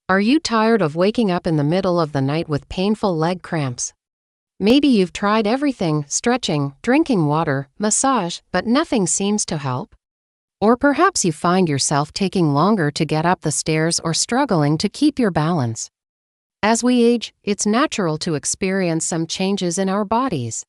Are you tired of waking up in the middle of the night with painful leg cramps? Maybe you've tried everything, stretching, drinking water, massage, but nothing seems to help? Or perhaps you find yourself taking longer to get up the stairs or struggling to keep your balance. As we age, it's natural to experience some changes in our bodies.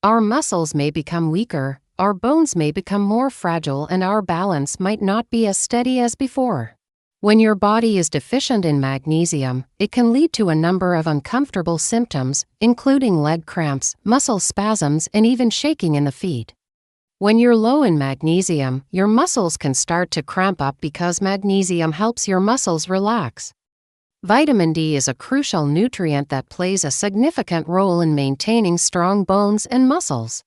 Our muscles may become weaker, our bones may become more fragile, and our balance might not be as steady as before. When your body is deficient in magnesium, it can lead to a number of uncomfortable symptoms, including leg cramps, muscle spasms, and even shaking in the feet. When you're low in magnesium, your muscles can start to cramp up because magnesium helps your muscles relax. Vitamin D is a crucial nutrient that plays a significant role in maintaining strong bones and muscles.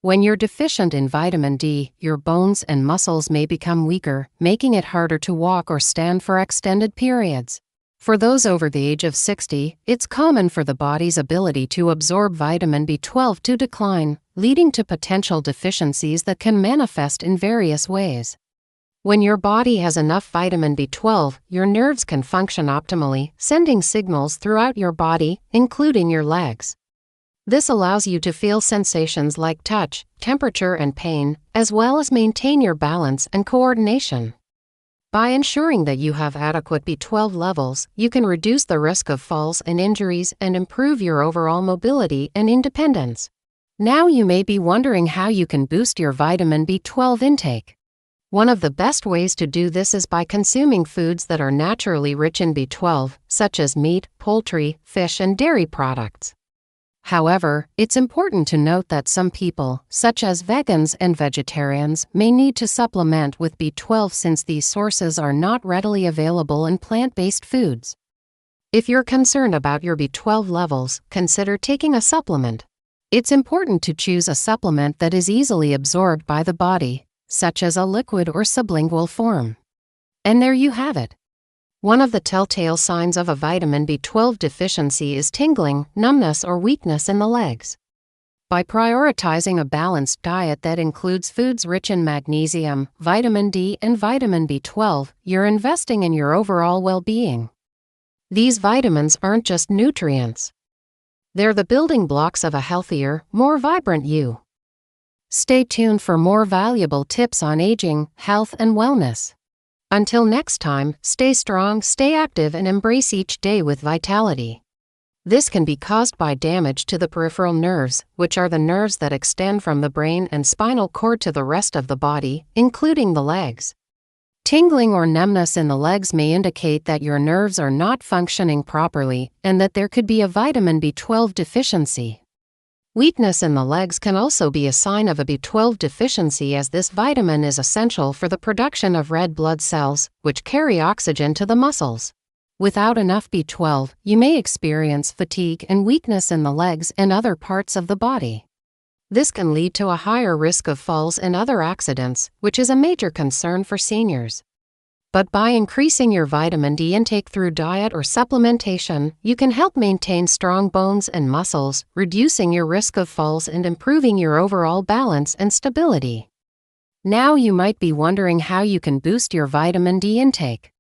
When you're deficient in vitamin D, your bones and muscles may become weaker, making it harder to walk or stand for extended periods. For those over the age of 60, it's common for the body's ability to absorb vitamin B12 to decline, leading to potential deficiencies that can manifest in various ways. When your body has enough vitamin B12, your nerves can function optimally, sending signals throughout your body, including your legs. This allows you to feel sensations like touch, temperature, and pain, as well as maintain your balance and coordination. By ensuring that you have adequate B12 levels, you can reduce the risk of falls and injuries and improve your overall mobility and independence. Now you may be wondering how you can boost your vitamin B12 intake. One of the best ways to do this is by consuming foods that are naturally rich in B12, such as meat, poultry, fish, and dairy products. However, it's important to note that some people, such as vegans and vegetarians, may need to supplement with B12 since these sources are not readily available in plant-based foods. If you're concerned about your B12 levels, consider taking a supplement. It's important to choose a supplement that is easily absorbed by the body, such as a liquid or sublingual form. And there you have it. One of the telltale signs of a vitamin B12 deficiency is tingling, numbness, or weakness in the legs. By prioritizing a balanced diet that includes foods rich in magnesium, vitamin D, and vitamin B12, you're investing in your overall well-being. These vitamins aren't just nutrients. They're the building blocks of a healthier, more vibrant you. Stay tuned for more valuable tips on aging, health, and wellness. Until next time, stay strong, stay active, and embrace each day with vitality. This can be caused by damage to the peripheral nerves, which are the nerves that extend from the brain and spinal cord to the rest of the body, including the legs. Tingling or numbness in the legs may indicate that your nerves are not functioning properly and that there could be a vitamin B12 deficiency. Weakness in the legs can also be a sign of a B12 deficiency, as this vitamin is essential for the production of red blood cells, which carry oxygen to the muscles. Without enough B12, you may experience fatigue and weakness in the legs and other parts of the body. This can lead to a higher risk of falls and other accidents, which is a major concern for seniors. But by increasing your vitamin D intake through diet or supplementation, you can help maintain strong bones and muscles, reducing your risk of falls and improving your overall balance and stability. Now you might be wondering how you can boost your vitamin D intake.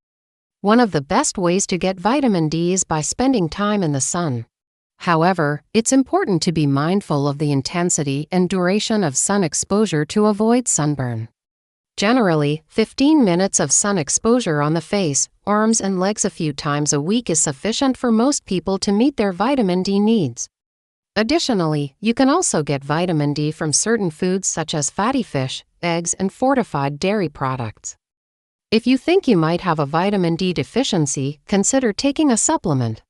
One of the best ways to get vitamin D is by spending time in the sun. However, it's important to be mindful of the intensity and duration of sun exposure to avoid sunburn. Generally, 15 minutes of sun exposure on the face, arms, and legs a few times a week is sufficient for most people to meet their vitamin D needs. Additionally, you can also get vitamin D from certain foods such as fatty fish, eggs, and fortified dairy products. If you think you might have a vitamin D deficiency, consider taking a supplement.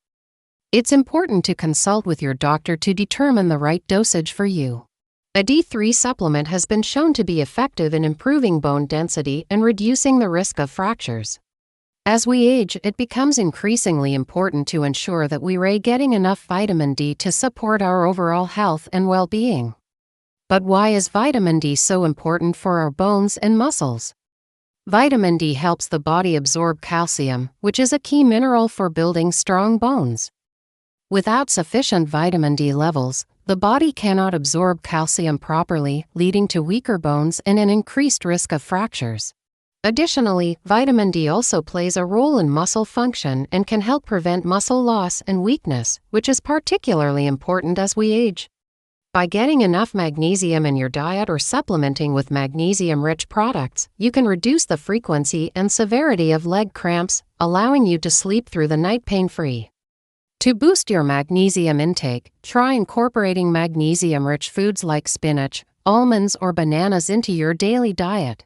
It's important to consult with your doctor to determine the right dosage for you. A D3 supplement has been shown to be effective in improving bone density and reducing the risk of fractures. As we age, it becomes increasingly important to ensure that we are getting enough vitamin D to support our overall health and well-being. But why is vitamin D so important for our bones and muscles? Vitamin D helps the body absorb calcium, which is a key mineral for building strong bones. Without sufficient vitamin D levels, the body cannot absorb calcium properly, leading to weaker bones and an increased risk of fractures. Additionally, vitamin D also plays a role in muscle function and can help prevent muscle loss and weakness, which is particularly important as we age. By getting enough magnesium in your diet or supplementing with magnesium-rich products, you can reduce the frequency and severity of leg cramps, allowing you to sleep through the night pain-free. To boost your magnesium intake, try incorporating magnesium-rich foods like spinach, almonds, or bananas into your daily diet.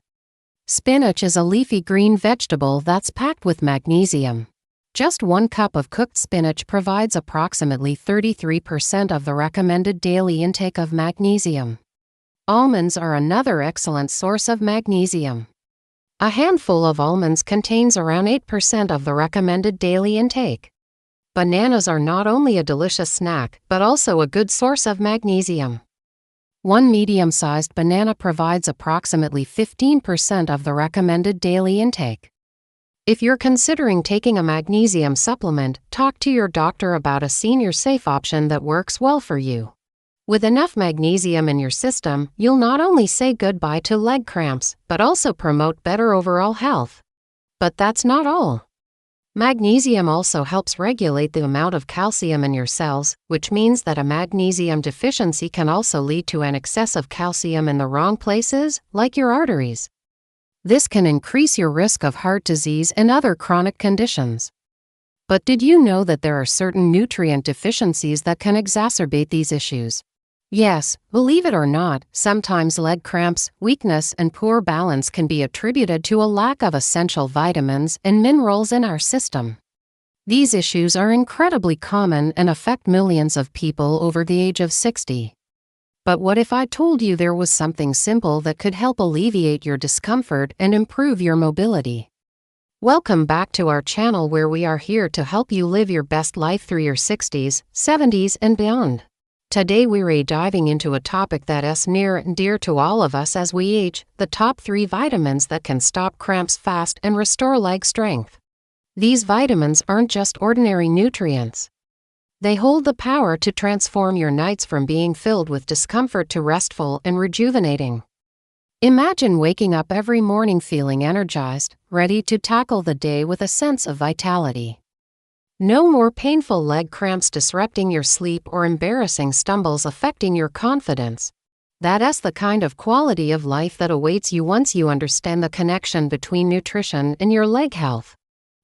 Spinach is a leafy green vegetable that's packed with magnesium. Just 1 cup of cooked spinach provides approximately 33% of the recommended daily intake of magnesium. Almonds are another excellent source of magnesium. A handful of almonds contains around 8% of the recommended daily intake. Bananas are not only a delicious snack, but also a good source of magnesium. 1 medium-sized banana provides approximately 15% of the recommended daily intake. If you're considering taking a magnesium supplement, talk to your doctor about a senior-safe option that works well for you. With enough magnesium in your system, you'll not only say goodbye to leg cramps, but also promote better overall health. But that's not all. Magnesium also helps regulate the amount of calcium in your cells, which means that a magnesium deficiency can also lead to an excess of calcium in the wrong places, like your arteries. This can increase your risk of heart disease and other chronic conditions. But did you know that there are certain nutrient deficiencies that can exacerbate these issues? Yes, believe it or not, sometimes leg cramps, weakness, and poor balance can be attributed to a lack of essential vitamins and minerals in our system. These issues are incredibly common and affect millions of people over the age of 60. But what if I told you there was something simple that could help alleviate your discomfort and improve your mobility? Welcome back to our channel, where we are here to help you live your best life through your 60s, 70s, and beyond. Today we're diving into a topic that is near and dear to all of us as we age: the top 3 vitamins that can stop cramps fast and restore leg strength. These vitamins aren't just ordinary nutrients. They hold the power to transform your nights from being filled with discomfort to restful and rejuvenating. Imagine waking up every morning feeling energized, ready to tackle the day with a sense of vitality. No more painful leg cramps disrupting your sleep or embarrassing stumbles affecting your confidence. That's the kind of quality of life that awaits you once you understand the connection between nutrition and your leg health.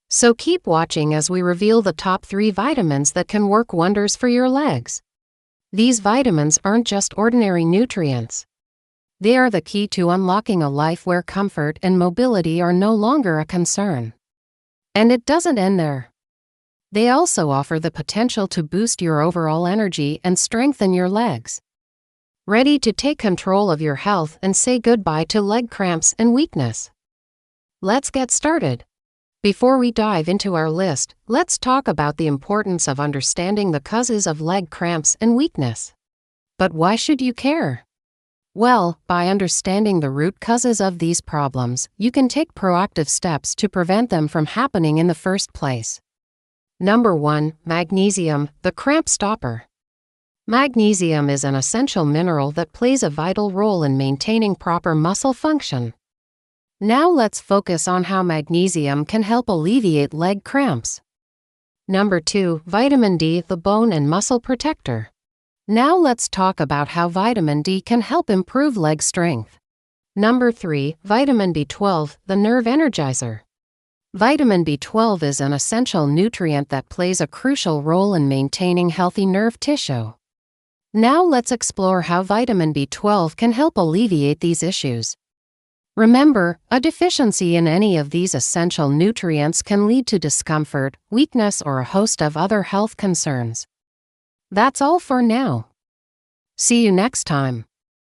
So keep watching as we reveal the top 3 vitamins that can work wonders for your legs. These vitamins aren't just ordinary nutrients. They are the key to unlocking a life where comfort and mobility are no longer a concern. And it doesn't end there. They also offer the potential to boost your overall energy and strengthen your legs. Ready to take control of your health and say goodbye to leg cramps and weakness? Let's get started. Before we dive into our list, let's talk about the importance of understanding the causes of leg cramps and weakness. But why should you care? Well, by understanding the root causes of these problems, you can take proactive steps to prevent them from happening in the first place. Number 1. Magnesium, the cramp stopper. Magnesium is an essential mineral that plays a vital role in maintaining proper muscle function. Now let's focus on how magnesium can help alleviate leg cramps. Number 2. Vitamin D, the bone and muscle protector. Now let's talk about how vitamin D can help improve leg strength. Number 3. Vitamin B12, the nerve energizer. Vitamin B12 is an essential nutrient that plays a crucial role in maintaining healthy nerve tissue. Now let's explore how vitamin B12 can help alleviate these issues. Remember, a deficiency in any of these essential nutrients can lead to discomfort, weakness, or a host of other health concerns. That's all for now. See you next time.